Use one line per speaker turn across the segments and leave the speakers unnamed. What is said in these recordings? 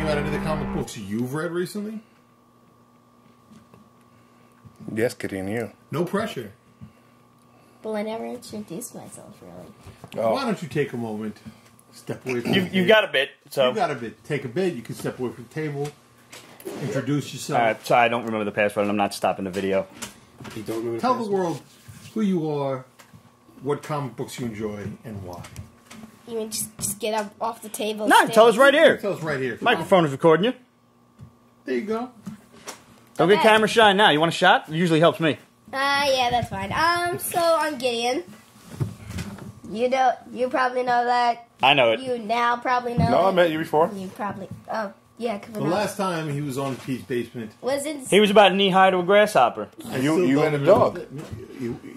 about any of the comic books you've read recently?
Yes, Gideon, you.
No pressure.
But I never introduced myself, really.
Oh.
Why don't you take a moment, step away from the
You've got a bit, so...
You got a bit. Take a bit. You can step away from the table. Introduce yourself.
Alright, so I don't remember the password and I'm not stopping the video.
You don't remember
Tell the world who you are, what comic books you enjoy, and why.
You mean just get up off the table?
No, tell us right here.
Tell us right here.
Microphone is recording you.
There you go.
Don't get camera shy now. You want a shot? It usually helps me.
Yeah, that's fine. So I'm Gideon. You probably know that.
I know it.
You now probably know
No,
it.
I met you before.
You probably... Oh, yeah.
The last time he was on Pete's Basement.
Was it...
He was about knee-high to a grasshopper.
You and a dog.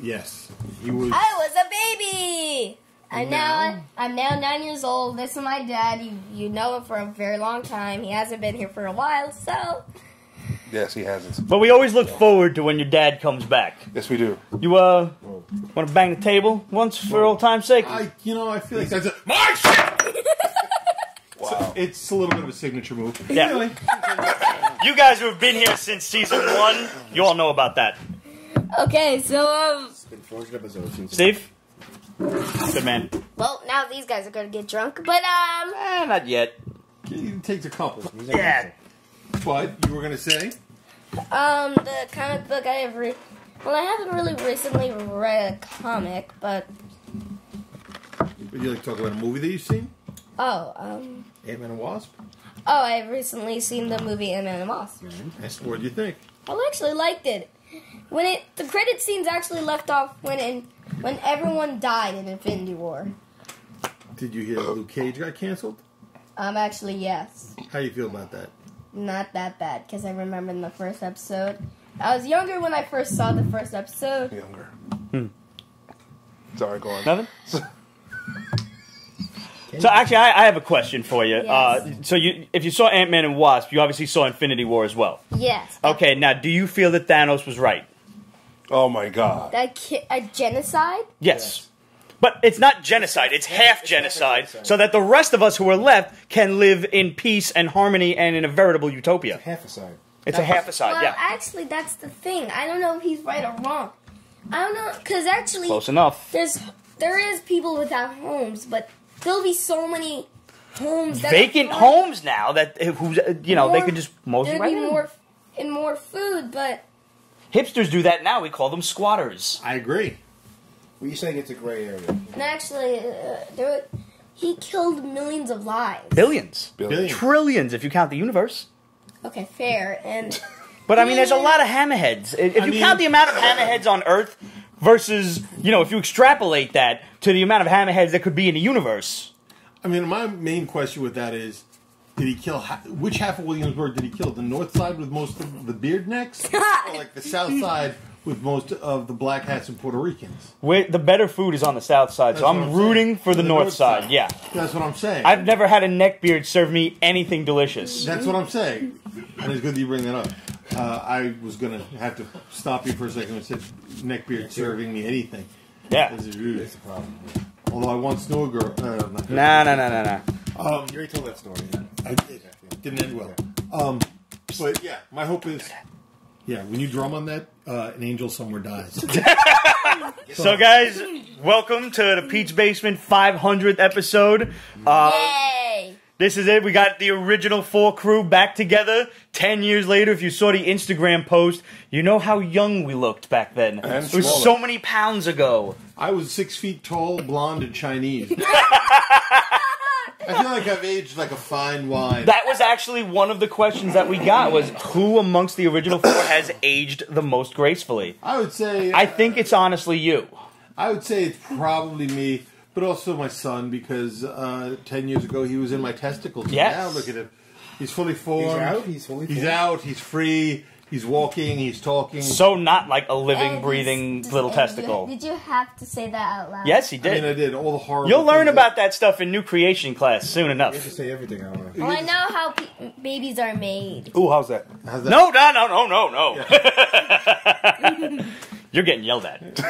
Yes. He was...
I was a baby! I'm now 9 years old. This is my dad. You know him for a very long time. He hasn't been here for a while, so...
Yes, he hasn't.
But we always look forward to when your dad comes back.
Yes, we do.
You, want to bang the table once for old time's sake?
I feel like that's my shit! Wow. It's a little bit of a signature move.
Yeah.
Really.
You guys who have been here since season 1, you all know about that.
Okay, so,
It's been 400 episodes since...
Steve? Good man.
well, now these guys are gonna get drunk, but,
Not yet.
It takes a couple.
Yeah.
But you were going to say?
the comic book I have well, I haven't really recently read a comic, but...
Would you like to talk about a movie that you've seen?
Oh,
Ant-Man and Wasp?
Oh, I've recently seen the movie Ant-Man and Wasp.
What did you think?
I actually liked it. The credit scenes actually left off when everyone died in Infinity War.
Did you hear Luke Cage got canceled?
Actually, yes.
How do you feel about that?
Not that bad, because I remember in the first episode. I was younger when I first saw the first episode.
Younger. Sorry, go on.
Nothing? So actually, I have a question for you.
Yes.
So if you saw Ant-Man and Wasp, you obviously saw Infinity War as well.
Yes.
Okay, now do you feel that Thanos was right?
Oh my God.
A genocide?
Yes. But it's not genocide, it's half genocide, so that the rest of us who are left can live in peace and harmony and in a veritable utopia.
Half a side.
It's a half a side,
Well,
yeah.
actually, that's the thing. I don't know if he's right or wrong. I don't know, because actually...
Close enough.
There is people without homes, but there'll be so many homes that
Vacant homes now that, they can just mostly
there'd
right
be
in.
more food, but...
Hipsters do that now, we call them squatters.
I agree.
Well, you're saying it's a gray area.
And actually, he killed millions of lives.
Billions.
Billions.
Trillions if you count the universe.
Okay, fair. And
But I mean, there's a lot of hammerheads. If you count the amount of hammerheads on Earth versus, if you extrapolate that to the amount of hammerheads that could be in the universe.
I mean, my main question with that is, did he kill, which half of Williamsburg did he kill? The north side with most of the beard necks? Or like the south side with most of the black hats and Puerto Ricans?
The better food is on the south side, so I'm rooting for the north side, yeah.
That's what I'm saying.
I've never had a neckbeard serve me anything delicious.
That's what I'm saying. And it's good that you bring that up. I was going to have to stop you for a second and said neckbeard serving me anything.
Yeah.
That's a problem. Although I once knew a girl.
Nah.
You already told that story.
I did. Didn't end well. But yeah, my hope is, when you drum on that, an angel somewhere dies.
So guys, welcome to the Pete's Basement 500th episode.
yay!
This is it. We got the original 4 crew back together 10 years later. If you saw the Instagram post, you know how young we looked back then.
And
it was so many pounds ago.
I was 6 feet tall, blonde, and Chinese. I feel like I've aged like a fine wine.
That was actually one of the questions that we got, was who amongst the original 4 has aged the most gracefully?
I would say...
I think it's honestly you.
I would say it's probably me, but also my son, because 10 years ago he was in my testicles.
Yes.
Now look at him. He's fully formed.
He's fully
He's
formed.
out. He's free. He's walking. He's talking.
So not like a living,
And
breathing little testicle.
Did you have to say that out loud?
Yes, he
I
did.
mean, I did all the horrible
You'll learn
things
about that stuff in new creation class soon
You have
enough.
to say everything out loud.
Well, I know how babies are made.
Ooh, how's that?
How's that?
No. You're getting yelled at.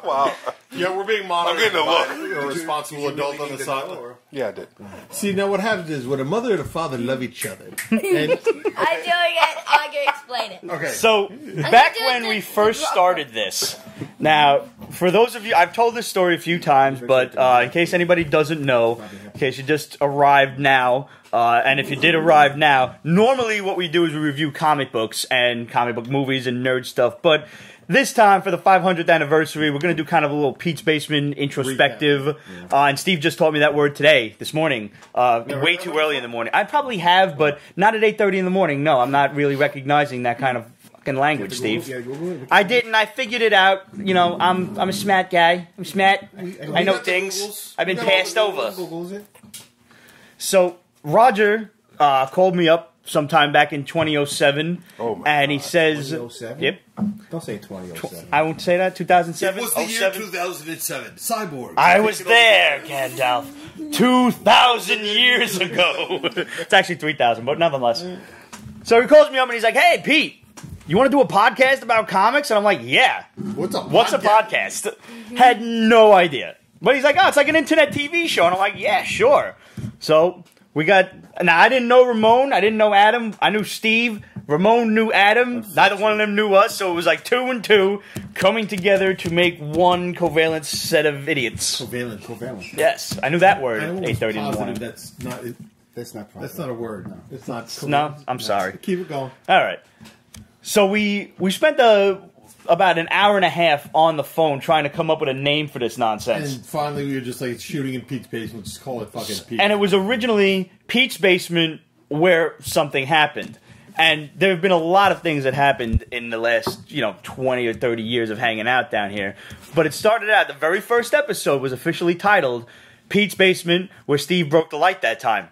Wow.
Yeah, we're being monitored.
I'm getting a
by
look.
a responsible adult on the side.
Yeah, I did.
See, now what happens is when a mother and a father love each other. And,
I'm doing it. I'm gonna explain it.
okay.
So, back when we first started this, now, for those of you, I've told this story a few times, but in case anybody doesn't know, in case you just arrived now, and if you did arrive now, normally what we do is we review comic books and comic book movies and nerd stuff, but this time, for the 500th anniversary, we're going to do kind of a little Pete's Basement introspective. And Steve just taught me that word today, this morning, way too early in the morning. I probably have, but not at 8:30 in the morning. No, I'm not really recognizing that kind of fucking language, Steve. I didn't. I figured it out. You know, I'm a smart guy. I'm smart. I know things. I've been passed over. So, Roger called me up sometime back in 2007, and he says...
2007?
Yep.
Don't say 2007.
I won't say that. 2007?
It was the year 2007. Cyborg.
I was there, Gandalf. 2,000 years ago. It's actually 3,000, but nonetheless. So he calls me up and he's like, hey, Pete, you want to do a podcast about comics? And I'm like, yeah.
What's a
podcast? Had no idea. But he's like, oh, it's like an internet TV show. And I'm like, yeah, sure. So we got... Now, I didn't know Ramon. I didn't know Adam. I knew Steve. Ramon knew Adam. Neither one of them knew us. So it was like 2 and 2 coming together to make one covalent set of idiots.
Covalent.
Yes. I knew that word
I'm
at 8:30 in the morning.
That's not... That's not a word. No. It's not...
No? I'm sorry.
Keep it going.
All right. So we spent about an hour and a half on the phone trying to come up with a name for this nonsense.
And finally we were just like, it's shooting in Pete's basement. Just call it fucking Pete.
And it was originally Pete's basement where something happened. And there have been a lot of things that happened in the last, 20 or 30 years of hanging out down here. But it started out, the very first episode was officially titled Pete's Basement, where Steve broke the light that time.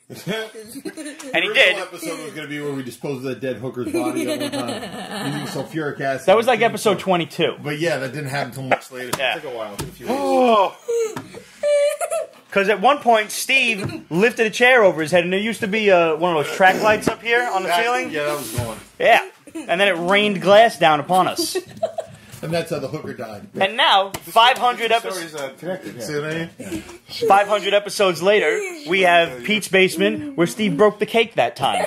And he did.
The episode was going to be where we disposed of that dead hooker's body at one time using sulfuric acid.
That was like episode 22.
But yeah, that didn't happen until much later.
Yeah.
It took a while. It took a few days.
Because at one point, Steve lifted a chair over his head, and there used to be one of those track lights up here on the ceiling.
Yeah, that was going.
Yeah. And then it rained glass down upon us.
And that's how the hooker died.
And now, 500 episodes.
Connected.
See what I mean?
500 episodes later, we have Pete's Basement, where Steve broke the cake that time.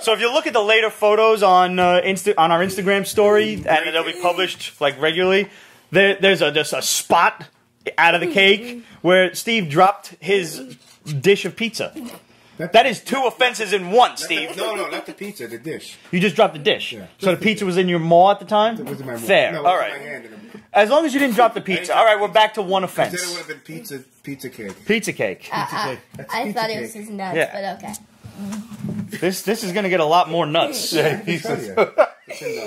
So if you look at the later photos on on our Instagram story, and they'll be published like regularly, there's just a spot out of the cake where Steve dropped his dish of pizza. That is 2 offenses in one, Steve.
No, not the pizza, the dish.
You just dropped the dish.
Yeah.
So the pizza was in your maw at the time?
It was in my maw.
Fair.
No, it
all
was
right.
in my hand.
As long as you didn't drop the pizza. All right, we're back to one
Then it would
offense.
have been pizza cake.
Pizza cake.
I
pizza
thought it
cake.
was his nuts,
Yeah.
but okay.
This is going to get a lot more nuts.
Tell you.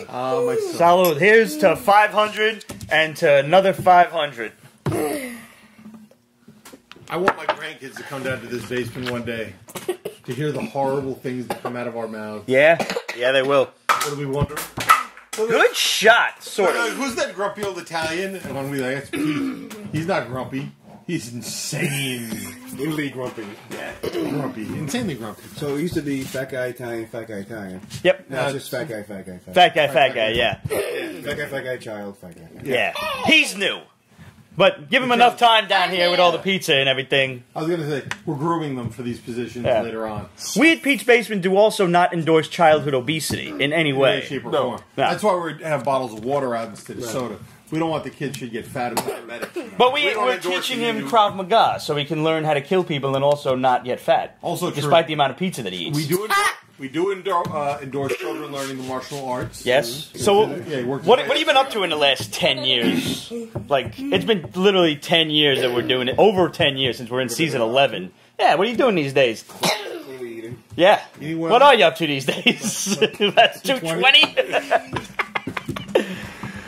Oh, my son.
Salud. Here's to 500 and to another 500.
I want my grandkids to come down to this basement one day to hear the horrible things that come out of our mouths.
Yeah? Yeah, they will.
What do we wonder?
Good shot, sort of.
Who's that grumpy old Italian? And when we like, that's Pete. He's not grumpy. He's insane.
Really grumpy.
Yeah, grumpy. Insanely grumpy.
So it used to be fat guy Italian, fat guy Italian.
Yep.
Now it's just fat guy, fat guy,
Fat guy, yeah.
Fat guy, child, fat guy.
Yeah. He's new. But give him enough time down here with all the pizza and everything.
I was going to say, we're grooming them for these positions
Yeah.
later on.
We at Pete's Basement do also not endorse childhood obesity in any
In
way.
any shape or
No.
form.
No.
That's why we have bottles of water out instead of soda. We don't want the kids to get fat and diabetic.
But
We don't
we're
endorse
teaching
you
him
to-
Krav Maga so he can learn how to kill people and also not get fat.
Also true.
Despite the amount of pizza that he eats.
We do endorse children learning the martial arts.
Yes. So
Yeah, he works
what have you been up to in the last 10 years? Like, it's been literally 10 years that we're doing it. Over 10 years since we're in season 11. Yeah, what are you doing these days?
Clearly eating.
Yeah.
Eating well?
What are you up to these days? That's 220?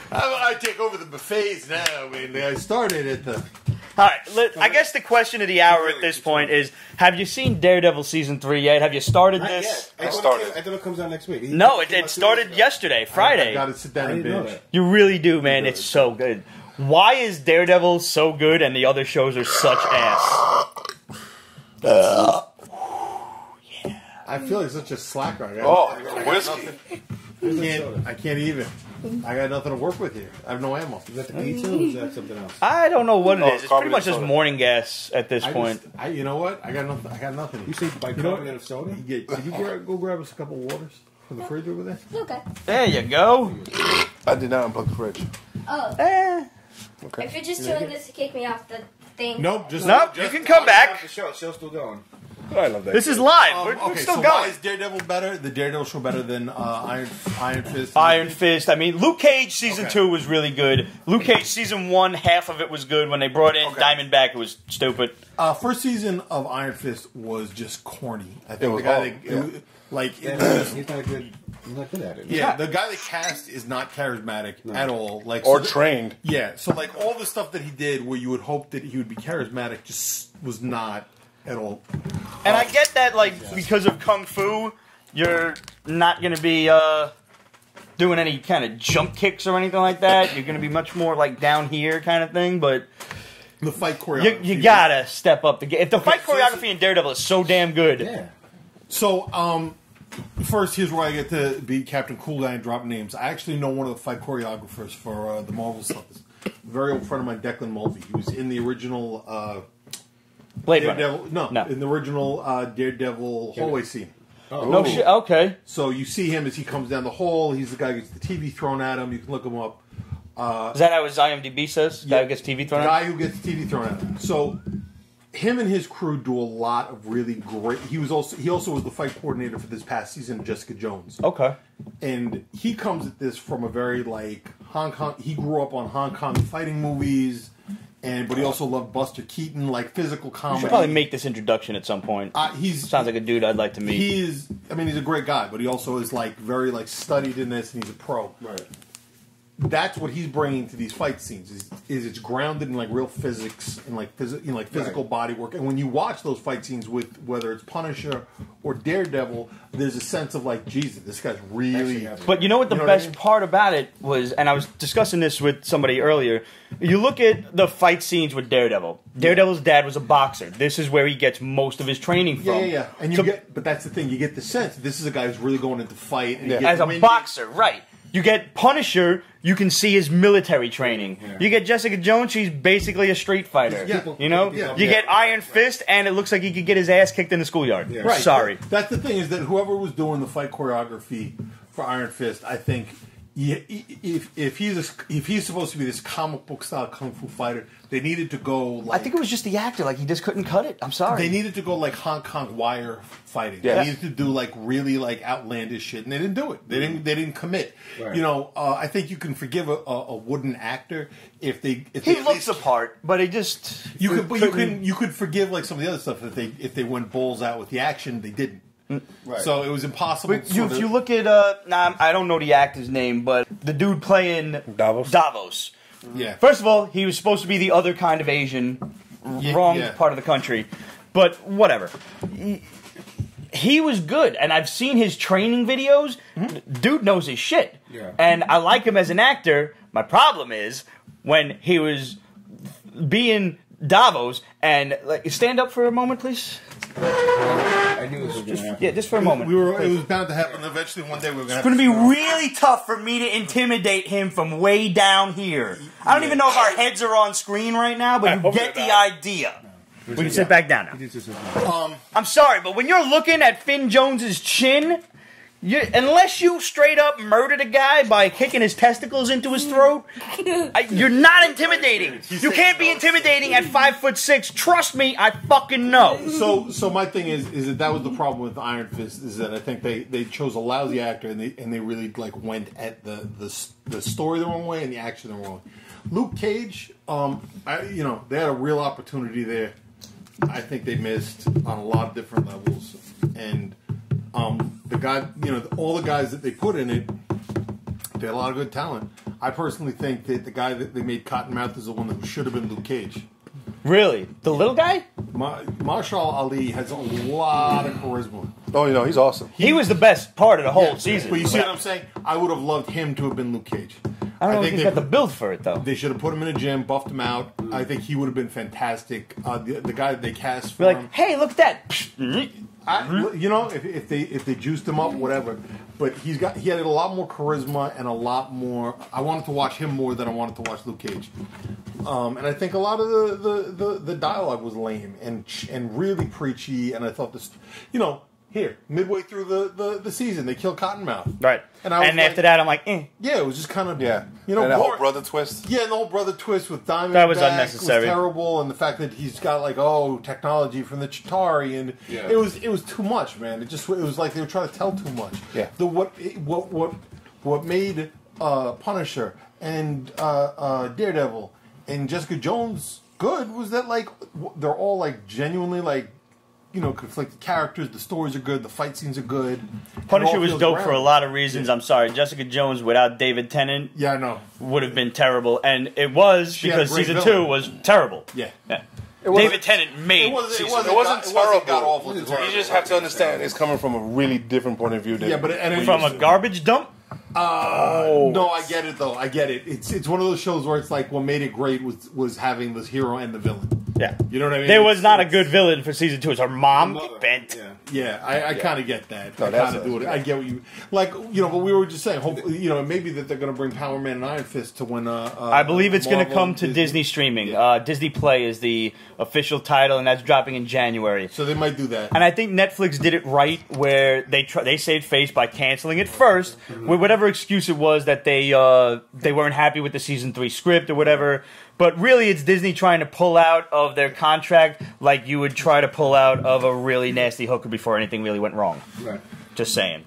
I take over the buffets now. I mean, I started at the...
All right, I guess the question of the hour at this point is, have you seen Daredevil Season 3 yet? Have you started
Not
this?
yet.
I started.
I thought it comes out next week.
No, it started yesterday,
I
Friday.
got to sit down
I
and
didn't know
binge.
that.
You really do, man. It's so good. Why is Daredevil so good and the other shows are such ass?
I feel like such a slacker.
Oh, whiskey.
I can't even. I got nothing to work with here. I have no ammo.
Is that the pizza or is that something else?
I don't know what it
Oh,
is. It's pretty much just
soda.
morning gas at this point.
You know what? I got nothing. I got nothing.
You say bicarbonate of soda?
Can you go grab us a couple of waters from the fridge over there?
Okay.
There you go.
I did not unplug the fridge.
Oh,
Okay.
if you're just doing this to kick me off the thing.
Nope. Just
Nope, you can come back.
The show's still going.
I love that.
This is live. We're
okay,
still
so
going.
why is Daredevil better? The Daredevil show better than Iron Fist?
Iron Fist. I mean, Luke Cage season
Okay.
2 was really good. Luke Cage season 1, half of it was good. When they brought in
Okay.
Diamondback, it was stupid.
First season of Iron Fist was just corny. I think
It was
the guy
awful,
that,
yeah.
like it
Yeah,
was,
he's not good. He's not good at it.
yeah, the guy they cast is not charismatic at all. Like
Or
so
trained.
Yeah, so like all the stuff that he did, where you would hope that he would be charismatic, just was not at all.
And I get that, like, because of Kung Fu, you're not going to be doing any kind of jump kicks or anything like that. You're going to be much more, like, down here kind of thing, but
The fight choreography.
you got to step up the game. If the fight
so
choreography
this
in Daredevil is so damn good.
Yeah.
So, first, here's where I get to be Captain Cool Guy and drop names. I actually know one of the fight choreographers for the Marvel stuff. A very old friend of mine, Declan Mulvey. He was in the original
Blade Runner.
Daredevil. No, in the original Daredevil hallway scene.
No shit. Okay.
So you see him as he comes down the hall. He's the guy who gets the TV thrown at him. You can look him up.
Is that how his IMDb says? Guy who gets TV
The
thrown
guy
at him?
who gets the TV thrown at him. So him and his crew do a lot of really great. He also was the fight coordinator for this past season of Jessica Jones.
Okay.
And he comes at this from a very like Hong Kong. He grew up on Hong Kong fighting movies, but he also loved Buster Keaton, like physical
We
comedy.
should probably make this introduction at some point. Sounds like a dude I'd like to meet.
He's a great guy, but he also is like very like studied in this, and he's a pro.
Right.
That's what he's bringing to these fight scenes. Is it's grounded in like real physics and like physical body work. And when you watch those fight scenes with whether it's Punisher or Daredevil, there's a sense of like, Jesus, this guy's really.
But you know what the
You know what I
best
mean?
part about it was, and I was discussing this with somebody earlier, you look at the fight scenes with Daredevil. Daredevil's dad was a boxer. This is where he gets most of his training from.
Yeah. And you but that's the thing, you get the sense that this is a guy who's really going into fight. And he gets
As a
windy.
boxer, right. You get Punisher, you can see his military training.
Yeah.
You get Jessica Jones, she's basically a street fighter.
Yeah.
You know?
Yeah.
You get Iron Fist, and it looks like he could get his ass kicked in the schoolyard.
Yeah.
Right.
Sorry.
That's the thing, is that whoever was doing the fight choreography for Iron Fist, I think, if he's supposed to be this comic book style kung fu fighter, they needed to go like.
I think it was just the actor, like he just couldn't cut it. I'm sorry.
They needed to go like Hong Kong wire fighting.
Yes.
They needed to do like really like outlandish shit, and they didn't do it. They didn't commit.
Right.
You know, I think you can forgive a wooden actor if they
he looks the part, but he just
you could forgive like some of the other stuff if they went balls out with the action. They didn't.
Right.
So it was impossible.
But if you look at I don't know the actor's name, but the dude playing Davos.
yeah.
First of all, he was supposed to be the other kind of Asian, wrong
yeah.
part of the country, but whatever. He was good, and I've seen his training videos. Dude knows his shit,
Yeah.
and I like him as an actor. My problem is when he was being Davos, and like, stand up for a moment, please.
I knew this was going to happen.
Yeah, just for a moment.
It was bound to happen. Eventually, one day we were going
It's going to be really tough for me to intimidate him from way down here. I don't even know if our heads are on screen right now, but you
hope
get
they're
the
not.
idea. We can sit back down now.
He just says,
I'm sorry, but when you're looking at Finn Jones's chin, unless you straight up murdered a guy by kicking his testicles into his throat, you're not intimidating. You can't be intimidating at 5'6". Trust me, I fucking know.
So my thing is that was the problem with Iron Fist, is that I think they chose a lousy actor and they really like went at the story the wrong way and the action the wrong way. Luke Cage, they had a real opportunity there. I think they missed on a lot of different levels, and the guy, all the guys that they put in it, they had a lot of good talent. I personally think that the guy that they made Cottonmouth is the one that should have been Luke Cage.
Really? The little guy?
Marshall Ali has a lot of charisma.
Oh, he's awesome.
He was the best part of the whole season.
But you see what I'm saying? I would have loved him to have been Luke Cage.
I don't know if he's got the build for it, though.
They should have put him in a gym, buffed him out. I think he would have been fantastic. The guy that they cast for
We're
him.
like, hey, look at that.
If they juiced him up, whatever. but he had a lot more charisma and a lot more. I wanted to watch him more than I wanted to watch Luke Cage. And I think a lot of the dialogue was lame and really preachy. And I thought this, here midway through the season, they kill Cottonmouth.
Right.
And
after that, I'm like, eh.
Yeah, it was just kind of
and the whole brother twist.
Yeah, and the whole brother twist with Diamond.
That was unnecessary.
Was terrible, and the fact that he's got technology from the Chitauri, and it was too much, man. It was like they were trying to tell too much.
Yeah.
What made Punisher and Daredevil and Jessica Jones good was that they're all genuinely conflicted characters. The stories are good. The fight scenes are good.
Punisher was dope for a lot of reasons. I'm sorry, Jessica Jones without David Tennant,
I know,
would have been terrible, and it was because season 2 was terrible.
Yeah.
David Tennant made.
It wasn't terrible. You just have to understand it's coming from a really different point of view.
From a garbage dump.
No, I get it though. I get it. It's one of those shows where it's like what made it great was having this hero and the villain.
Yeah,
you know what I mean.
There was not a good villain for season 2. It's her mom bent.
Yeah, I kind of get that.
No,
I kind of do it. I get what you but we were just saying. Hopefully, maybe that they're going to bring Power Man and Iron Fist to when.
I believe it's going to come to Disney streaming. Disney Play is the official title, and that's dropping in January.
So they might do that.
And I think Netflix did it right, where they saved face by canceling it first, with whatever excuse it was that they weren't happy with the season 3 script or whatever. But really, it's Disney trying to pull out of their contract like you would try to pull out of a really nasty hooker before anything really went wrong.
Right.
Just saying.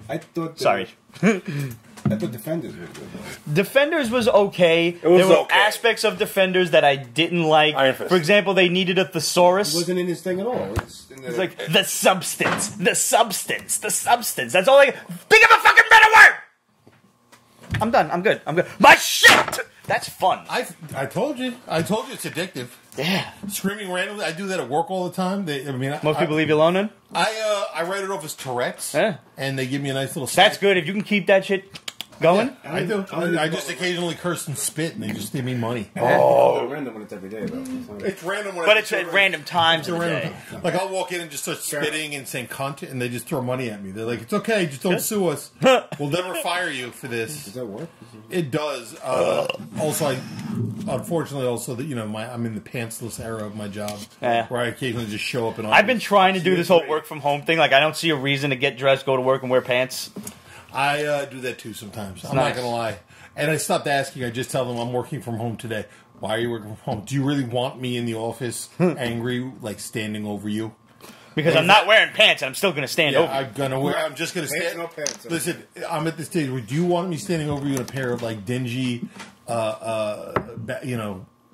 Sorry. I thought Defenders was good.
Defenders was okay. There were aspects of Defenders that I didn't like.
Iron Fist.
For example, they needed a thesaurus.
It wasn't in this thing at all. It's
like, the substance. That's all I... Think of a fucking better word! I'm done. I'm good. My shit! That's fun.
I told you. It's addictive.
Yeah.
Screaming randomly. I do that at work all the time.
Most people leave you alone then?
I write it off as Tourette's.
Yeah.
And they give me a nice little
That's good. If you can keep that shit going.
Yeah, I do. I just occasionally curse and spit, and they just give me money.
Oh, random when it's every day, though.
It's random when
it's at random times of the day.
Like, I'll walk in and just start spitting and saying cunt, and they just throw money at me. They're like, it's okay, just don't sue us. We'll never fire you for this.
Does that work?
It does. Also, unfortunately, I'm in the pantsless era of my job, where I occasionally just show up and
I've been trying to do this whole work from home thing. Like, I don't see a reason to get dressed, go to work, and wear pants.
I do that too sometimes. I'm not going to lie. And I stopped asking. I just tell them I'm working from home today. Why are you working from home? Do you really want me in the office angry, standing over you?
Because I'm not wearing pants and I'm still going to stand over you.
I'm just going to stand.
No pants.
Listen, I'm at the stage where do you want me standing over you in a pair of dingy,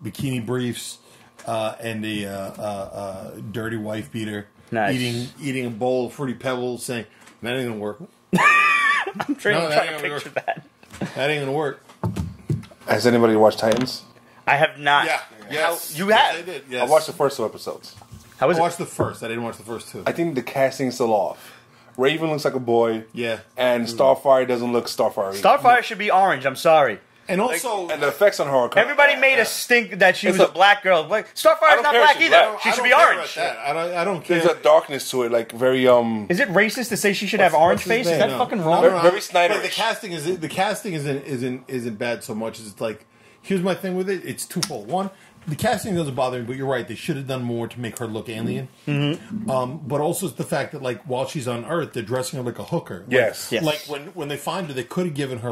bikini briefs and a dirty wife beater, eating a bowl of Fruity Pebbles, saying that ain't going to work.
I'm trying to picture that.
That ain't gonna work.
Has anybody watched Titans?
I have not.
Yeah. Yes.
You have?
Yes, I did. Yes.
I watched the first 2 episodes.
How was it?
I watched the first. I didn't watch the first 2.
I think the casting's still off. Raven looks like a boy.
Yeah.
And Starfire doesn't look Starfire either.
Starfire should be orange. I'm sorry.
And also,
and the effects on her are
everybody made a stink that she was a black girl. Starfire's not black either. She should be orange.
I don't care.
There's a darkness to it, very
Is it racist to say she should have orange face? Is that fucking wrong?
Very Snyder.
The casting isn't bad so much as it's here's my thing with it. It's twofold. One, the casting doesn't bother me, but you're right. They should have done more to make her look alien. Mm-hmm. But also it's the fact that while she's on Earth, they're dressing her like a hooker.
Yes.
When they find her, they could have given her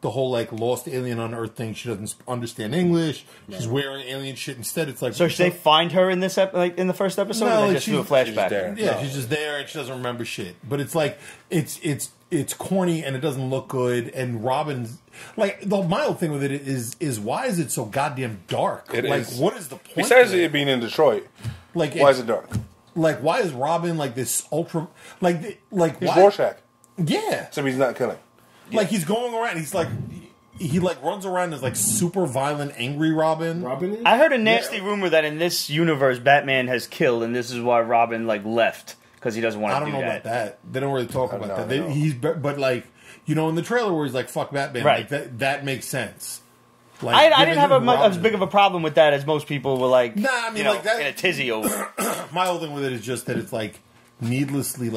the whole lost alien on Earth thing. She doesn't understand English. She's wearing alien shit. Instead, it's
so should they find her in this in the first episode?
No,
or they just do a flashback.
She's just there and she doesn't remember shit. But it's it's corny and it doesn't look good. And Robin's the mild thing with it is why is it so goddamn dark?
It is.
What is the point?
Besides it being in Detroit, why is it dark?
Why is Robin this ultra
he's
why?
Rorschach.
Yeah.
So he's not killing.
He's going around. He's he runs around as super violent, angry Robin.
I heard a nasty rumor that in this universe, Batman has killed, and this is why Robin left because he doesn't want to do that.
I don't know about that. They don't really talk about that.
He's
but in the trailer where he's fuck Batman,
right?
That makes sense.
I didn't have as big of a problem with that as most people were
Nah, I mean
that, in a tizzy over.
My whole thing with it is just that it's needlessly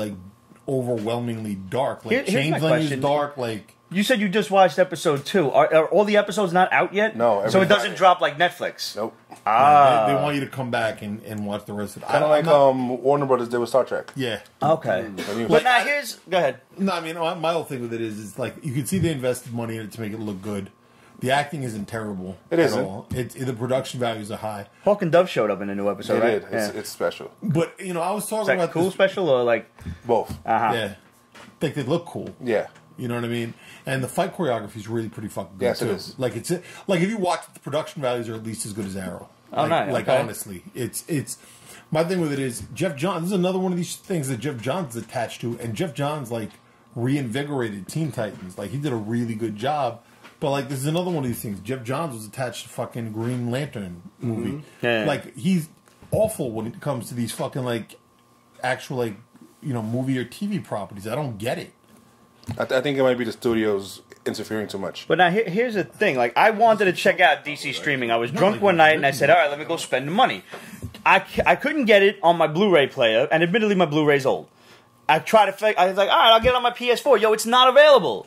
overwhelmingly dark. Like
Here's my
Changeling is
question.
dark. Like
You said you just watched episode 2. Are all the episodes not out yet?
No,
so it doesn't
Friday.
drop like Netflix.
Nope.
they want you to come back and watch the rest of it.
Kind of like Warner Brothers did with Star Trek.
Yeah.
Okay.
Like,
But now go ahead.
No, I mean my whole thing with it is like you can see they invested money in it to make it look good. The acting isn't terrible.
It
at
isn't.
all. The production values are high.
Hawk and Dove showed up in a new episode,
They
right?
did. It's special.
But I was
Is
talking
that
about
cool
this.
special or like?
Both.
Yeah, like they look cool.
Yeah.
You know what I mean? And the fight choreography is really pretty fucking good
Yes,
too.
it is.
Like like if you watch it, the production values are at least as good as Arrow.
Oh,
like,
nice.
Like
Okay.
honestly, it's my thing with it is Jeff Johns. This is another one of these things that Jeff Johns is attached to, and Jeff Johns like reinvigorated Teen Titans. Like he did a really good job. But like this is another one of these things. Jeff Johns was attached to fucking Green Lantern movie.
Mm-hmm. Yeah.
Like he's awful when it comes to these fucking like actual like movie or TV properties. I don't get it.
I think it might be the studios interfering too much.
But now here's the thing. Like I wanted to check out DC streaming. I was drunk one night and I said, "All right, let me go spend the money." I couldn't get it on my Blu-ray player, and admittedly, my Blu-ray's old. I tried to. I was like, "All right, I'll get it on my PS4." Yo, it's not available.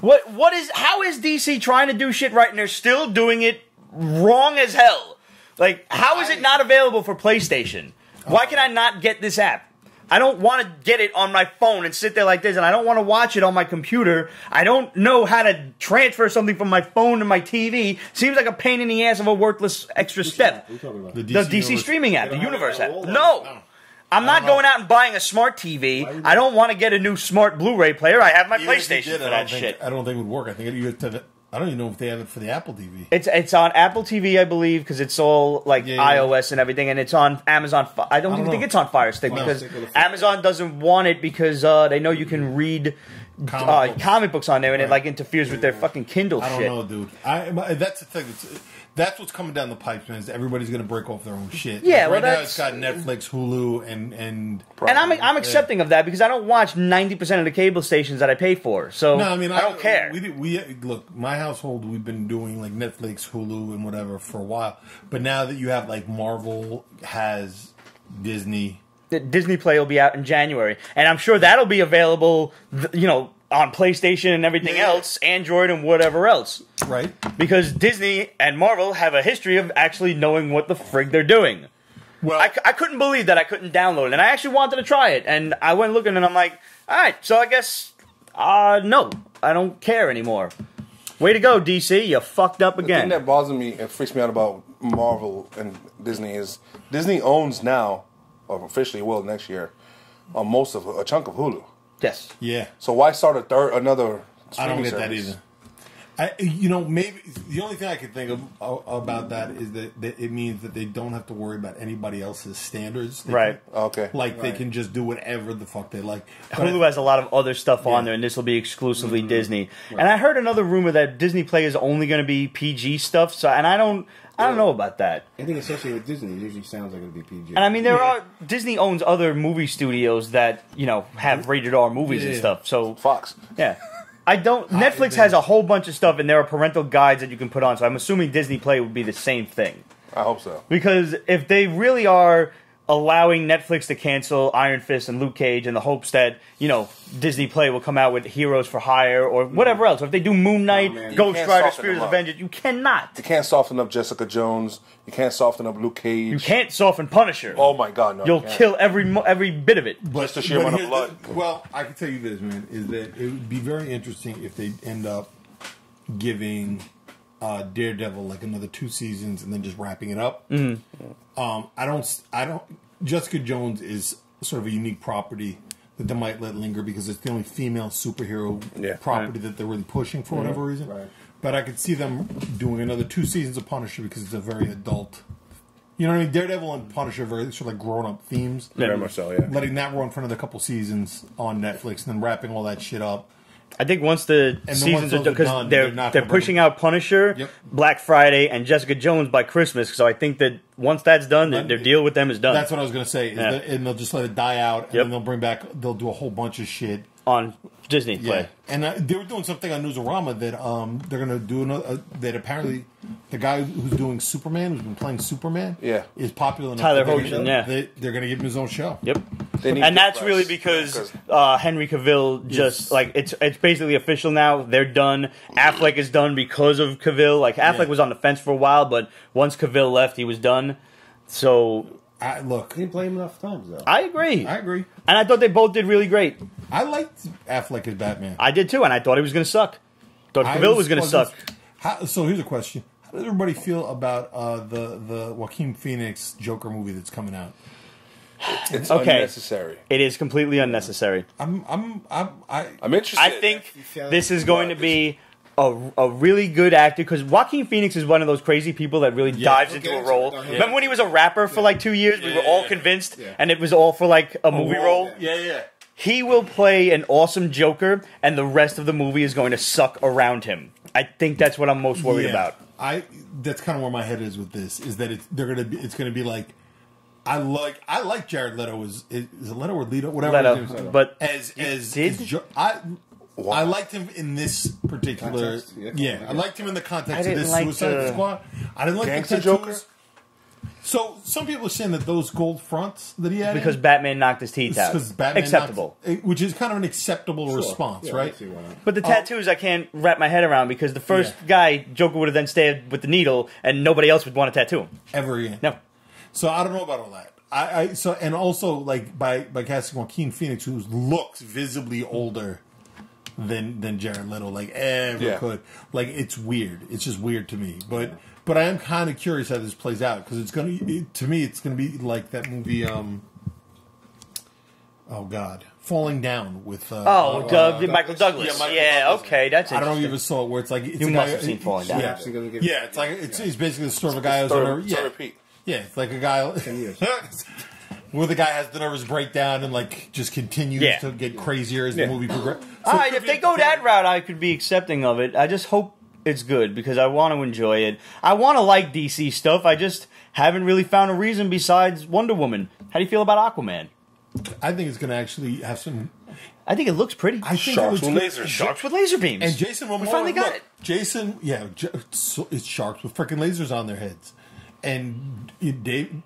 How is DC trying to do shit right and they're still doing it wrong as hell? Like, how is it not available for PlayStation? Why can I not get this app? I don't want to get it on my phone and sit there like this, and I don't want to watch it on my computer. I don't know how to transfer something from my phone to my TV. Seems like a pain in the ass of a worthless extra step.
The
The DC streaming app, the Universe app.
all
No!
that.
I'm not going out and buying a smart TV. I don't want to get a new smart Blu-ray player. I have my
Even if you
PlayStation
did,
for that shit.
I don't think it would work. I think you have to. I don't even know if they have it for the Apple TV.
It's on Apple TV, I believe, because it's all like
Yeah, yeah.
iOS and everything, and it's on Amazon. I don't even think
know.
it's on Fire Stick
No.
because
Stick with the Fire
Amazon doesn't want it because they know you can read comic books on there, and it like interferes with their fucking Kindle
I don't
shit.
know, dude. That's the thing. That's what's coming down the pipes, man. Is everybody's going to break off their own shit.
Yeah,
Like,
well,
right now
that's-
it's got Netflix, Hulu, and
And I'm accepting of that because I don't watch 90% of the cable stations that I pay for, so
no, I mean
I don't care.
We look, my household, we've been doing like Netflix, Hulu, and whatever for a while. But now that you have like Marvel has Disney,
The Disney Play will be out in January, and I'm sure that'll be available, on PlayStation and everything
Yeah.
else, Android and whatever else.
right?
Because Disney and Marvel have a history of actually knowing what the frig they're doing.
Well,
I couldn't believe that I couldn't download it, and I actually wanted to try it, and I went looking, and I'm like, all right, so I guess, no, I don't care anymore. Way to go, DC, you fucked up
The thing
again.
that bothers me and freaks me out about Marvel and Disney is Disney owns now, or officially will next year, a chunk of Hulu.
Yes.
yeah.
So why start another
I don't
streaming
get that
service?
either. Maybe the only thing I could think of about that is that it means that they don't have to worry about anybody else's standards. They
Right.
Okay.
They can just do whatever the fuck they like. But
Hulu has a lot of other stuff on
Yeah.
there, and this will be exclusively Disney. And I heard another rumor that Disney Play is only going to be PG stuff. So, and I don't know about that.
I think especially with Disney, it usually sounds like it'll be PG.
And I mean, Disney owns other movie studios that have rated R movies and
Yeah.
stuff. So
Fox.
yeah. Netflix has a whole bunch of stuff, and there are parental guides that you can put on. So I'm assuming Disney Play would be the same thing.
I hope so.
Because if they really are allowing Netflix to cancel Iron Fist and Luke Cage in the hopes that, Disney Play will come out with Heroes for Hire or whatever else. Or if they do Moon Knight,
man.
Ghost
You can't
Rider,
soften
Spirit of
them up.
Vengeance, you cannot.
You can't soften up Jessica Jones. You can't soften up Luke Cage.
You can't soften Punisher.
Oh my God, no.
You'll
you can't.
kill every bit of it.
Just the sheer amount of
here's
blood.
Well, I can tell you this, man, is that it would be very interesting if they end up giving Daredevil like another 2 seasons and then just wrapping it up. I don't. Jessica Jones is sort of a unique property that they might let linger because it's the only female superhero property that they're really pushing for whatever reason.
Right.
But I could see them doing another 2 seasons of Punisher because it's a very adult. You know what I mean? Daredevil and Punisher are very sort of like grown-up themes.
Very much so, yeah.
Letting that run for another couple seasons on Netflix and then wrapping all that shit up.
I think once the
then
seasons
once
are
those
done,
are
because
done,
they're
they're not
they're
gonna
pushing out Punisher,
Yep.
Black Friday, and Jessica Jones by Christmas. So I think that once that's done, their deal with them is done.
That's what I was going to say. Is
Yeah.
and they'll just let it die out, and
Yep.
then they'll bring back. They'll do a whole bunch of shit.
on Disney
Yeah,
Play.
and they were doing something on Newsarama that they're going to do another. That apparently the guy who's doing Superman, who's been playing Superman,
Yeah.
is popular enough.
Tyler
that
Hoechlin, yeah.
they're going to give him his own show.
Yep. And that's really because Henry Cavill just like it's basically official now. They're done. Affleck is done because of Cavill. Like Affleck was on the fence for a while, but once Cavill left, he was done. So
look, he didn't play him enough times though.
I agree.
And
I thought they both did really great.
I liked Affleck as Batman.
I did too, and I thought he was going to suck. Thought Cavill was going to suck.
So here's a question: how does everybody feel about the Joaquin Phoenix Joker movie that's coming out?
It's unnecessary.
It is completely unnecessary.
I'm
interested.
I think this is going to be a really good actor because Joaquin Phoenix is one of those crazy people that really dives into a role. Remember when he was a rapper for like 2 years? We were all convinced, and it was all for like a movie role.
Yeah.
He will play an awesome Joker, and the rest of the movie is going to suck around him. I think that's what I'm most worried about.
That's kind of where my head is with this. Is that it's going to be like. I like Jared Leto is it Leto or Leto whatever his name is.
But
I liked him in this particular I liked him in the context of this Suicide Squad. I didn't like
Gangsta
the
Joker.
So some people are saying that those gold fronts that he had
because Batman knocked his teeth out. Acceptable,
which is kind of an acceptable response, right?
But the tattoos I can't wrap my head around because the first guy Joker would have then stabbed with the needle, and nobody else would want to tattoo him
ever again.
No.
So I don't know about all that. So and also like by casting Joaquin Phoenix, who looks visibly older than Jared Leto, like ever could. Like it's weird. It's just weird to me. But I am kind of curious how this plays out because to me it's gonna be like that movie. Falling Down with
Michael Douglas. Okay, that's interesting.
I don't know if you ever saw it where it's like
you must have seen Falling Down.
It's like it's basically the story of a guy who's repeat. Yeah, it's like a guy where the guy has the nervous breakdown and like just continues to get crazier as the movie progresses.
All right, if they go that route, I could be accepting of it. I just hope it's good because I want to enjoy it. I want to like DC stuff. I just haven't really found a reason besides Wonder Woman. How do you feel about Aquaman?
I think it's going to actually have some.
I think it looks pretty.
I think
sharks with lasers.
Sharks with laser beams.
And Jason Momoa.
We finally got it.
Jason, it's sharks with freaking lasers on their heads. And Jason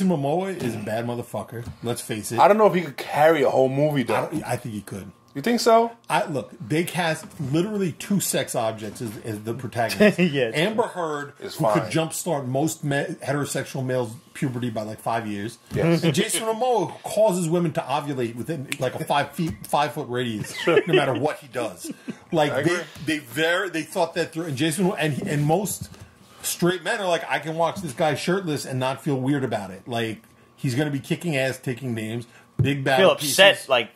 Momoa is a bad motherfucker. Let's face it.
I don't know if he could carry a whole movie, though.
I think he could.
You think so?
They cast literally two sex objects as the protagonists. Amber Heard, who could jumpstart most heterosexual males' puberty by like 5 years. Yes. And Jason Momoa, who causes women to ovulate within like a 5 foot radius, no matter what he does. Like they thought that through. And Jason and most straight men are like, I can watch this guy shirtless and not feel weird about it. Like he's going to be kicking ass, taking names, big battle pieces.
Feel upset, like.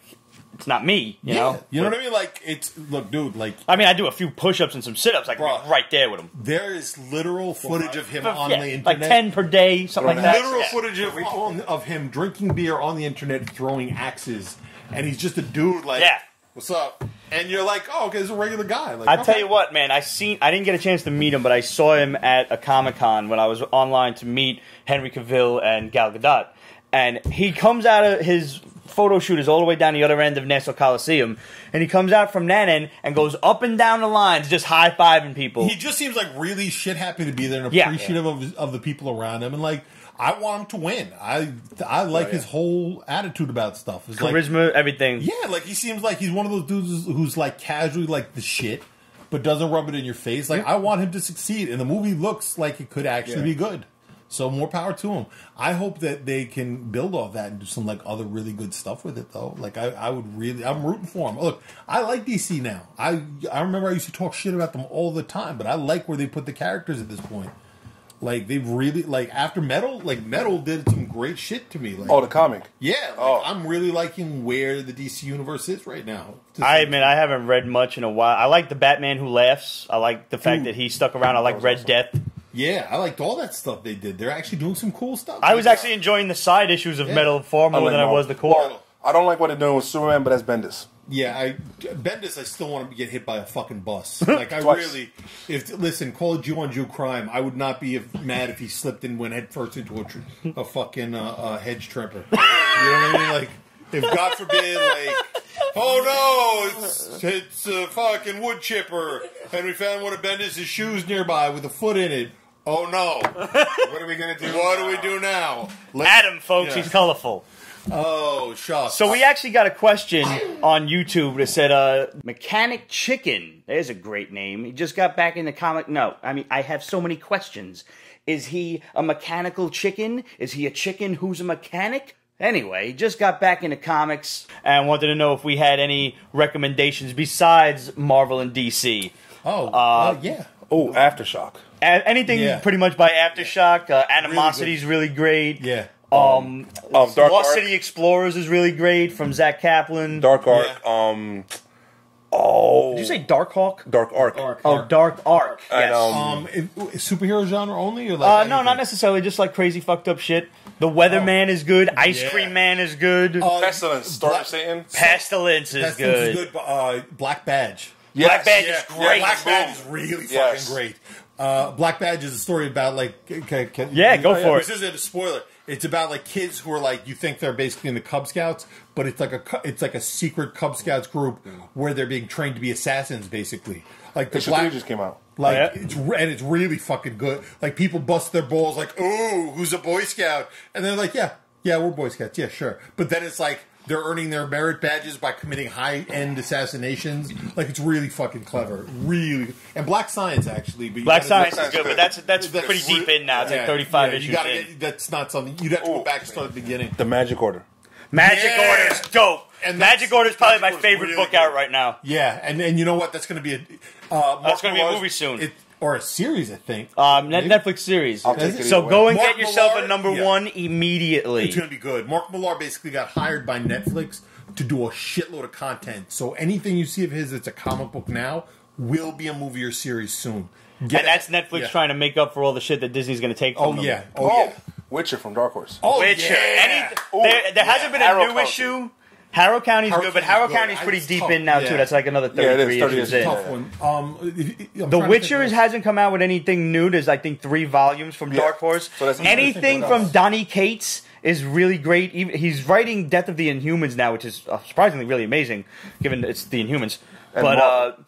It's not me, you know?
You know what I mean? Like, look, dude, like...
I mean, I do a few push-ups and some sit-ups, like, right there with him.
There is literal footage of him on the internet.
Like 10 per day, something like that.
Literal footage of him drinking beer on the internet, throwing axes, and he's just a dude, like, what's up? And you're like, oh, okay, this is a regular guy. Like,
I tell you what, man, I didn't get a chance to meet him, but I saw him at a Comic-Con when I was online to meet Henry Cavill and Gal Gadot. And he comes out of his... photo shoot is all the way down the other end of Nassau Coliseum, and he comes out from that end and goes up and down the lines, just high-fiving people.
He just seems like really shit happy to be there and appreciative of the people around him, and like I want him to win. I like his whole attitude about stuff. It's
charisma, like, everything.
Yeah, like he seems like he's one of those dudes who's like casually like the shit, but doesn't rub it in your face. Like I want him to succeed, and the movie looks like it could actually be good. So more power to him. I hope that they can build off that and do some like other really good stuff with it though. Like I'm rooting for him. Look, I like DC now. I remember I used to talk shit about them all the time, but I like where they put the characters at this point. Like they've really after Metal, like Metal did some great shit to me. Like,
the comic.
Yeah, I'm really liking where the DC universe is right now.
I admit I haven't read much in a while. I like the Batman Who Laughs. I like the fact that he stuck around. I like Red Death.
Yeah, I liked all that stuff they did. They're actually doing some cool stuff.
I was actually enjoying the side issues of Metal far more than I was the core.
I don't like what they're doing with Superman, but that's Bendis.
Yeah, Bendis, I still want to get hit by a fucking bus. Like, I really... Listen, call it Jew-on-Jew crime. I would not be mad if he slipped and went head first into a fucking hedge trimmer. You know what I mean? Like, if God forbid, like... Oh no, it's a fucking wood chipper, and we found one of Bendis' shoes nearby with a foot in it. Oh no. What are we going to do? What do we do now?
Adam, folks, he's colorful.
Oh, shucks.
So we actually got a question on YouTube that said, Mechanic Chicken. There's a great name. He just got back in the comic. No, I mean, I have so many questions. Is he a mechanical chicken? Is he a chicken who's a mechanic? Anyway, he just got back into comics and wanted to know if we had any recommendations besides Marvel and DC.
Yeah.
Oh, Aftershock.
Anything pretty much by Aftershock. Animosity's really great.
Yeah.
Dark
Lost
Ark.
City Explorers is really great from Zach Kaplan.
Dark Ark.
Yeah.
Did you say Dark Hawk?
Dark Ark.
Oh, Dark Ark. Yes.
And,
superhero genre only? Or like
no, not necessarily. Just like crazy fucked up shit. The Weatherman is good. Ice Cream Man is good.
Pestilence. Storm of Satan.
Pestilence is good.
Is good. Black Badge.
Yes.
Black Badge is great.
Black Badge is really fucking great. Black Badge is a story about like.
Go for it.
This isn't a spoiler. It's about like kids who are like you think they're basically in the Cub Scouts, but it's like a secret Cub Scouts group where they're being trained to be assassins, basically. Like the
Black just came out.
Like it's really fucking good. Like people bust their balls, like, "Ooh, who's a Boy Scout?" And they're like, "Yeah, we're Boy Scouts, yeah, sure." But then it's like they're earning their merit badges by committing high-end assassinations. Like it's really fucking clever, really. And Black Science actually, but
Black Science is good, but that's pretty deep in now. It's like 35 issues in.
That's not something you'd have to go back and start at the beginning.
The Magic Order.
Magic Order is dope. And Magic Order is probably my favorite book out right now.
Yeah, and you know what? That's going to be
that's going to be a movie soon.
Or a series, I think.
Netflix series. So go and get yourself a number one immediately.
It's going to be good. Mark Millar basically got hired by Netflix to do a shitload of content. So anything you see of his that's a comic book now will be a movie or series soon.
And that's Netflix trying to make up for all the shit that Disney's going to take from them.
Yeah.
Witcher from Dark Horse.
Witcher. There hasn't been a new issue. Harrow County's good, but Harrow County's pretty deep in now, too. That's like another 33 issues in.
Tough one.
The Witcher hasn't come out with anything new. There's, I think, 3 volumes from Dark Horse. So anything from Donny Cates is really great. He's writing Death of the Inhumans now, which is surprisingly really amazing, given it's the Inhumans. But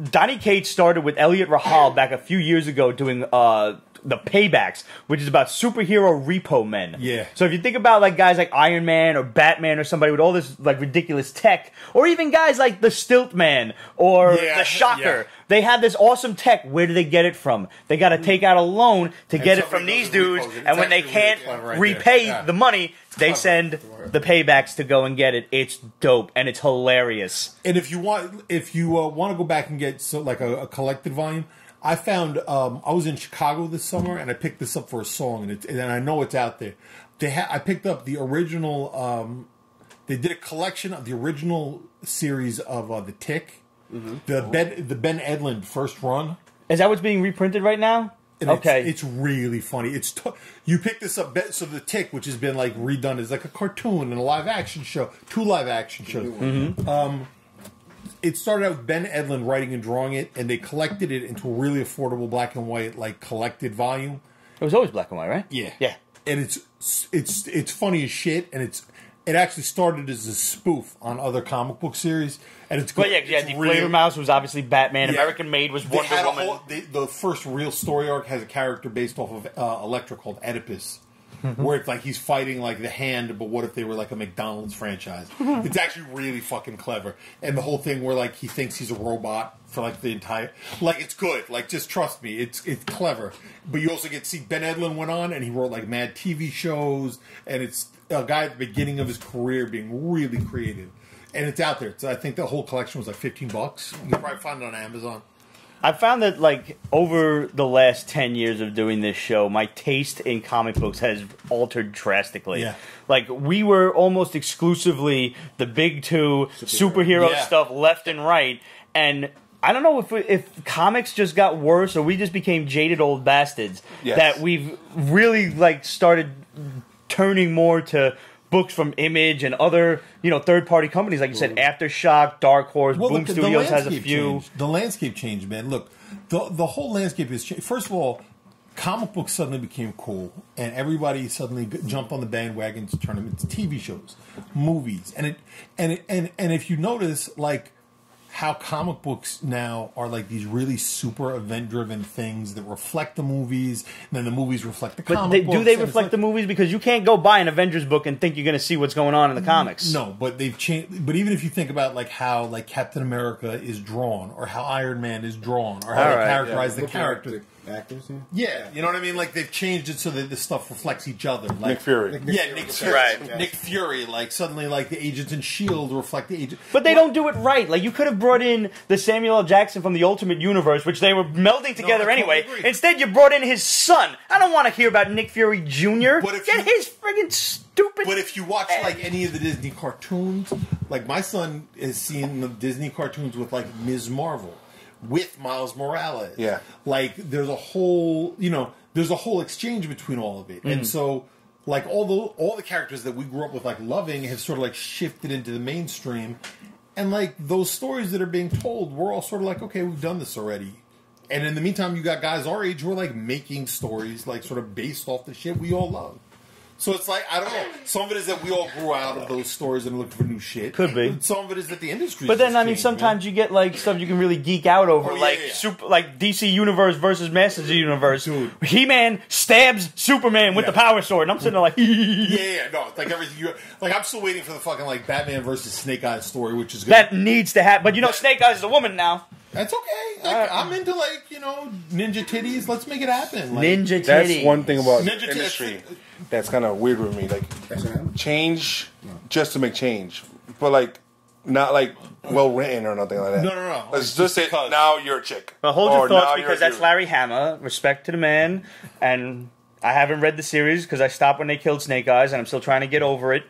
Donny Cates started with Elliot Rahal back a few years ago doing the Paybacks, which is about superhero repo men.
Yeah.
So if you think about like guys like Iron Man or Batman or somebody with all this like ridiculous tech, or even guys like the Stilt Man or the Shocker, they have this awesome tech. Where do they get it from? They got to take out a loan to get it from these dudes, and when they can't repay the money, they send the Paybacks to go and get it. It's dope and it's hilarious.
And if you want to go back and get a collected volume, I found I was in Chicago this summer and I picked this up for a song and I know it's out there. I picked up the original. They did a collection of the original series of The Tick, the Ben Edlund first run.
Is that what's being reprinted right now?
And it's really funny. You pick this up. So The Tick, which has been like redone as like a cartoon and a live action show, 2 live action shows. It started out with Ben Edlund writing and drawing it, and they collected it into a really affordable black and white, like collected volume.
It was always black and white, right?
Yeah,
yeah.
And it's funny as shit, and it actually started as a spoof on other comic book series, and it's good.
But the Flavor Mouse was obviously Batman. Yeah. American Made was Wonder Woman.
The first real story arc has a character based off of Elektra called Oedipus. Where it's like he's fighting like the Hand, but what if they were like a McDonald's franchise? It's actually really fucking clever, and the whole thing where like he thinks he's a robot for like the entire it's good. Like just trust me, it's clever. But you also get to see Ben Edlund went on and he wrote like mad TV shows, and it's a guy at the beginning of his career being really creative, and it's out there. So I think the whole collection was like $15. You can probably find it on Amazon.
I found that, like, over the last 10 years of doing this show, my taste in comic books has altered drastically.
Yeah.
Like, we were almost exclusively the big 2 superhero stuff left and right, and I don't know if comics just got worse or we just became jaded old bastards, that we've really, like, started turning more to books from Image and other, third-party companies. Like you said, Aftershock, Dark Horse, Boom Studios has a few.
The landscape changed, man. Look, the whole landscape has changed. First of all, comic books suddenly became cool, and everybody suddenly jumped on the bandwagon to turn them into TV shows, movies, and if you notice, like, how comic books now are like these really super event-driven things that reflect the movies, and then the movies reflect the comic books.
Do they reflect the movies? Because you can't go buy an Avengers book and think you're going to see what's going on in the comics.
No, but they've changed. But even if you think about like how like Captain America is drawn, or how Iron Man is drawn, or how they characterize the character.
Actors,
Yeah, you know what I mean? Like, they've changed it so that this stuff reflects each other. Like,
Nick Fury.
Nick Fury.
Right.
Nick Fury. Like, suddenly, like, the agents in S.H.I.E.L.D. reflect the agent.
But they don't do it right. Like, you could have brought in the Samuel L. Jackson from the Ultimate Universe, which they were melding together anyway. Instead, you brought in his son. I don't want to hear about Nick Fury Jr. Get his friggin' stupid...
But if you watch, like, any of the Disney cartoons, like, my son has seen the Disney cartoons with, like, Ms. Marvel. With Miles Morales.
Yeah.
Like, there's a whole, there's a whole exchange between all of it. And so, like, all the characters that we grew up with, like, loving have sort of, like, shifted into the mainstream. And, like, those stories that are being told, we're all sort of like, okay, we've done this already. And in the meantime, you got guys our age who are, like, making stories, like, sort of based off the shit we all love. So it's like, I don't know. Some of it is that we all grew out of those stories and looked for new shit.
Could be.
Some of it is that the industry.
But then, I mean, sometimes you get, like, stuff you can really geek out over. Like DC Universe versus Masters of the Universe.
Dude.
He-Man stabs Superman with the Power Sword. And I'm sitting there like...
No, it's like everything. Like, I'm still waiting for the fucking, like, Batman versus Snake Eyes story, which is good.
That needs to happen. But, Snake Eyes is a woman now.
That's okay. Like, I'm into, like, ninja titties. Let's make it happen. Like,
Ninja titties.
That's one thing about
Ninja
the industry
titties.
that's kind of weird with me. Like,
S&M?
change just to make change. But, like, not, like, well written or nothing like that.
No.
Let's just say, now you're a chick.
But hold your
Or now
thoughts,
you're
because
a
that's
dude.
Larry Hama. Respect to the man. And I haven't read the series because I stopped when they killed Snake Eyes, and I'm still trying to get over it.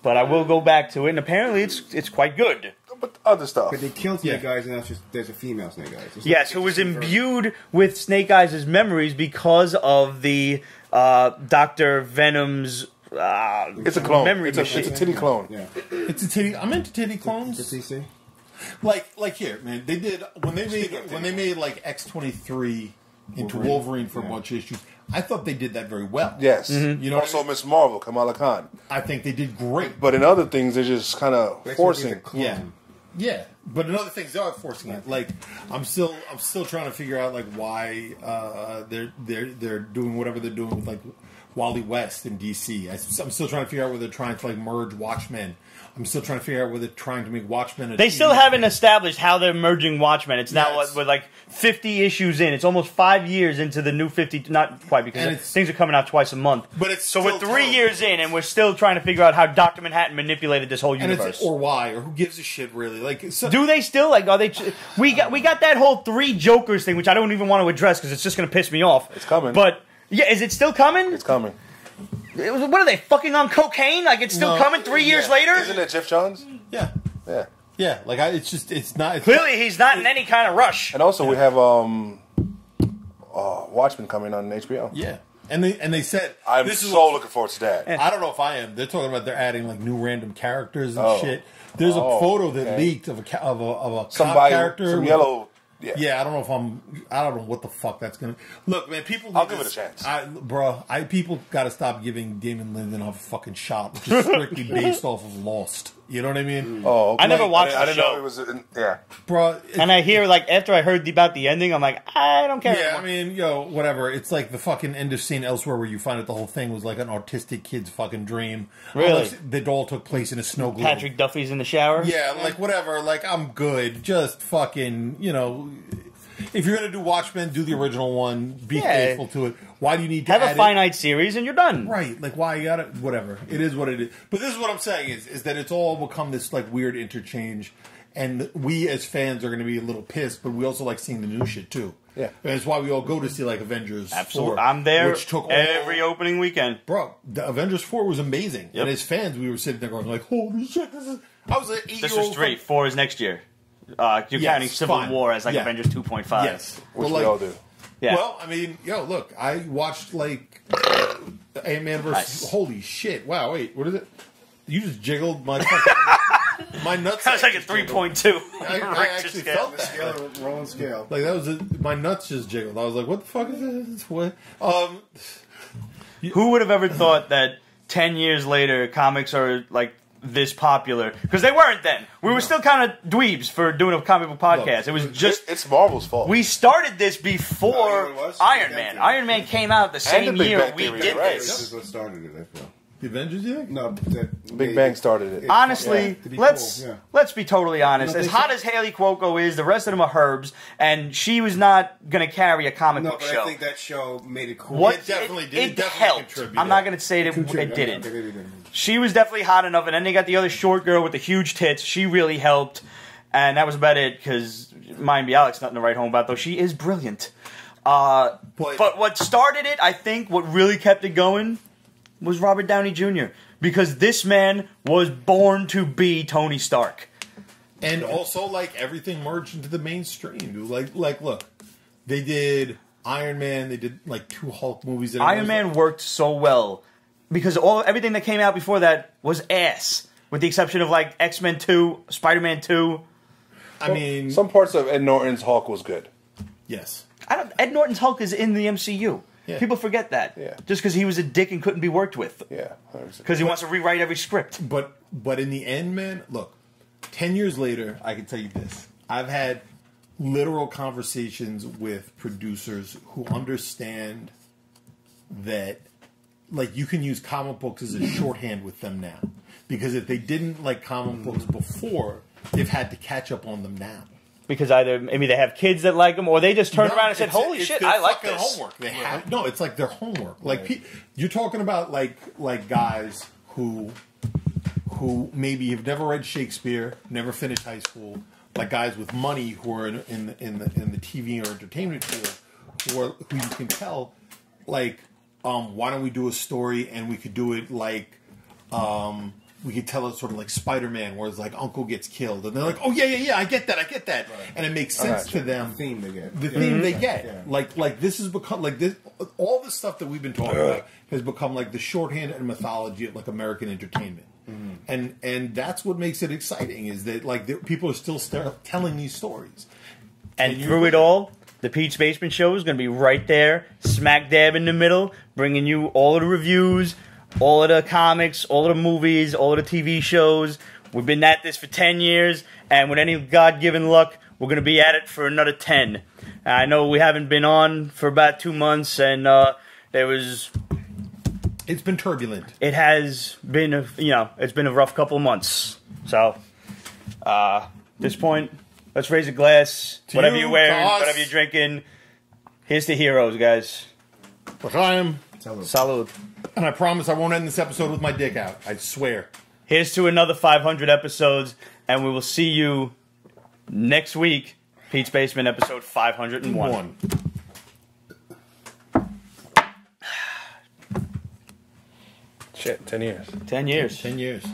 But I will go back to it, and apparently it's quite good.
But other stuff.
But they killed Snake Eyes, and there's a female Snake Eyes.
Yes, who was imbued with Snake Eyes' memories because of the Dr. Venom's
It's a clone.
memory
It's
machine.
a titty clone.
Yeah.
It's a titty. I'm into titty clones.
The CC?
Like here, man. They did when they made like X-23 into Wolverine for a bunch of issues. I thought they did that very well.
Yes.
You know.
Also, Miss Marvel, Kamala Khan.
I think they did great.
But in other things, they're just kind of forcing.
Yeah. But in other things, they are forcing it. Like I'm still trying to figure out like why they're doing whatever they're doing with like Wally West in DC. I'm still trying to figure out whether they're trying to like merge Watchmen. I'm still trying to figure out whether they're trying to make Watchmen.
They still haven't established how they're merging Watchmen. It's now with like 50 issues in. It's almost 5 years into the new 50. Not quite because things are coming out twice a month.
But it's
so we're 3 years in, and we're still trying to figure out how Dr. Manhattan manipulated this whole universe,
or why, or who gives a shit really. Like, so,
do they still like? Are they? We got that whole 3 Jokers thing, which I don't even want to address because it's just going to piss me off.
It's coming.
But yeah, is it still coming?
It's coming.
What are they fucking on cocaine? Like it's still coming 3 years later?
Isn't it Jeff Johns?
Yeah. Yeah. Like it's not.
Clearly, he's not in any kind of rush.
And also, we have Watchmen coming on HBO.
Yeah. And they said
I'm looking forward to that.
I don't know if I am. They're talking about they're adding like new random characters and shit. There's a photo that leaked of a cop character.
Some yellow.
Yeah, I don't know what the fuck that's gonna. Look, man, people.
I'll give it a chance,
people got to stop giving Damon Lindelof a fucking shot, which is strictly based off of Lost. You know what I mean?
Oh, okay.
I never watched the
I didn't
show.
know it was.
Bro.
And I hear like after I heard about the ending, I'm like, I don't care.
Yeah, I mean, whatever. It's like the fucking end of scene elsewhere where you find out the whole thing was like an autistic kid's fucking dream.
Really?
That all took place in a snow globe.
Patrick Duffy's in the shower.
Yeah, like whatever. Like I'm good. Just fucking, if you're gonna do Watchmen, do the original one. Be faithful to it. Why do you need to
have
add
a finite series and you're done?
Right. Like why you gotta whatever. It is what it is. But this is what I'm saying is that it's all become this like weird interchange, and we as fans are gonna be a little pissed, but we also like seeing the new shit too.
Yeah.
And it's why we all go to see like Avengers.
Absolutely.
4,
I'm there
which took
every opening weekend.
Bro, the Avengers 4 was amazing.
Yep.
And as fans, we were sitting there going like, holy shit, this is... I was an 8-year-old...
This was 3. 4 is next year. You're counting Civil War as like Avengers 2.5.
Yes.
Which we all do.
Yeah.
Well, I mean, look, I watched like Ant-Man versus... Holy shit. Wow, wait, what is it? You just jiggled my fucking... my nuts...
That's like a 3.2.
I actually felt that.
Scale, rolling scale.
Like, that was... my nuts just jiggled. I was like, what the fuck is this? What?
Who would have ever thought that 10 years later, comics are like this popular because they weren't then. We were still kind of dweebs for doing a comic book podcast. It was just
it's Marvel's fault.
we started this before
it was?
Iron Man. Iron Man came out the same
Big
year
Bang
we
Theory,
did
right.
This
this.
is what started it, I feel.
The Avengers, you think?
No,
Big Bang started it.
Honestly,
to be
let's
cool, yeah.
let's be totally honest.
No,
As
they
hot
said-
as Haley Cuoco is, the rest of them are herbs, and she was not gonna carry a comic
No,
book
but
show.
I think that show made it cool.
What
It definitely did.
It
It definitely
helped.
contributed.
I'm not gonna say that it didn't.
didn't.
She was definitely hot enough, and then they got the other short girl with the huge tits. She really helped, and that was about it. Because mind me, Alex, nothing to write home about though. She is brilliant. But what started it, I think, what really kept it going, was Robert Downey Jr. Because this man was born to be Tony Stark.
And also, like, everything merged into the mainstream. Dude. Like, look, they did Iron Man. They did like 2 Hulk movies. That
Iron Man worked so well because everything that came out before that was ass, with the exception of like X-Men 2, Spider-Man 2.
I mean,
Some parts of Ed Norton's Hulk was good.
yes.
Ed Norton's Hulk is in the MCU.
Yeah.
People forget that.
Yeah.
Just because he was a dick and couldn't be worked with.
Yeah.
Because he wants to rewrite every script.
But in the end, man, look, 10 years later, I can tell you this. I've had literal conversations with producers who understand that, like, you can use comic books as a shorthand with them now. Because if they didn't like comic books before, they've had to catch up on them now.
Because either maybe they have kids that like them, or they just turned
No,
around and said,
it's-
"Holy
it's
shit,
their
I like
fucking
this."
homework. They have no. It's like their homework. Like you're talking about like guys who maybe have never read Shakespeare, never finished high school, like guys with money who are in the TV or entertainment field, who you can tell, like, why don't we do a story and we could do it like. We could tell it sort of like Spider-Man, where it's like Uncle gets killed, and they're like, "Oh yeah, I get that,"
Right.
and it makes sense to them.
The theme they get.
The theme they get,
Yeah.
like this has become like this. All the stuff that we've been talking about has become like the shorthand and mythology of like American entertainment, and that's what makes it exciting. Is that like people are still telling these stories,
And through it all, the Pete's Basement Show is going to be right there, smack dab in the middle, bringing you all of the reviews, all of the comics, all of the movies, all of the TV shows. We've been at this for 10 years, and with any God-given luck, we're going to be at it for another 10. I know we haven't been on for about 2 months, and it's
been turbulent.
It has been it's been a rough couple of months. So, at this point, let's raise a glass.
To
Whatever
you,
you're wearing,
to us.
whatever you're drinking. Here's to heroes, guys.
L'chaim.
Salud.
And I promise I won't end this episode with my dick out. I swear.
Here's to another 500 episodes, and we will see you next week. Pete's Basement, episode 501.
Shit, 10 years.
10 years.
10 years.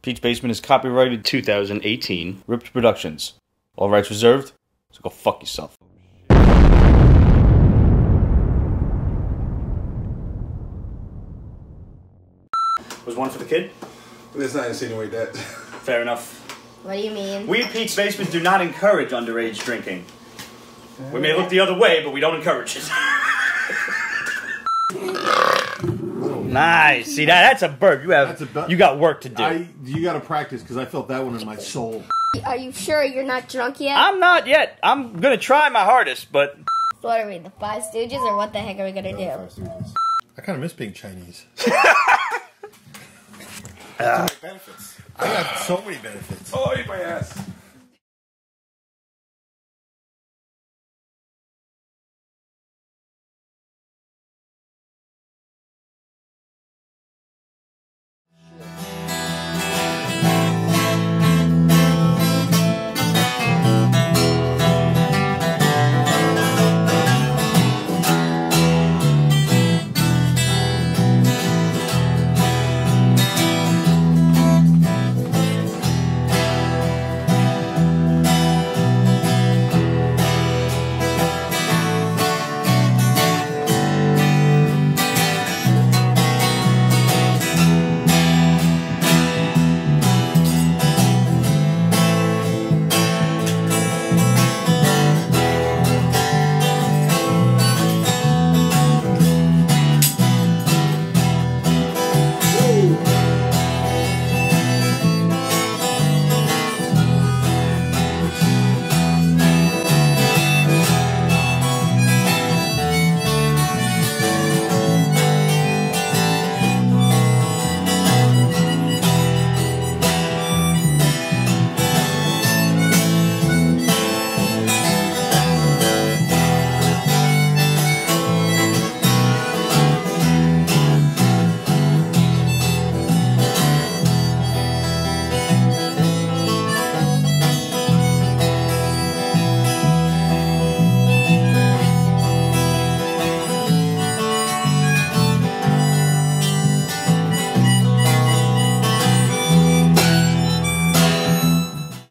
Pete's Basement is copyrighted 2018. Ripped Productions. All rights reserved. So go fuck yourself. Was one for the kid?
Let's not insinuate that.
Fair enough.
What do you mean?
We at Pete's Basement do not encourage underage drinking. We may look the other way, but we don't encourage it. Nice. See that's a burp. You got work to do.
You got to practice because I felt that one in my soul.
Are you sure you're not drunk yet?
I'm not yet. I'm gonna try my hardest, but
What are we, the Five Stooges, or what the heck are we gonna do?
I kind of miss being Chinese.
Benefits.
I got so many benefits.
Oh, eat my ass.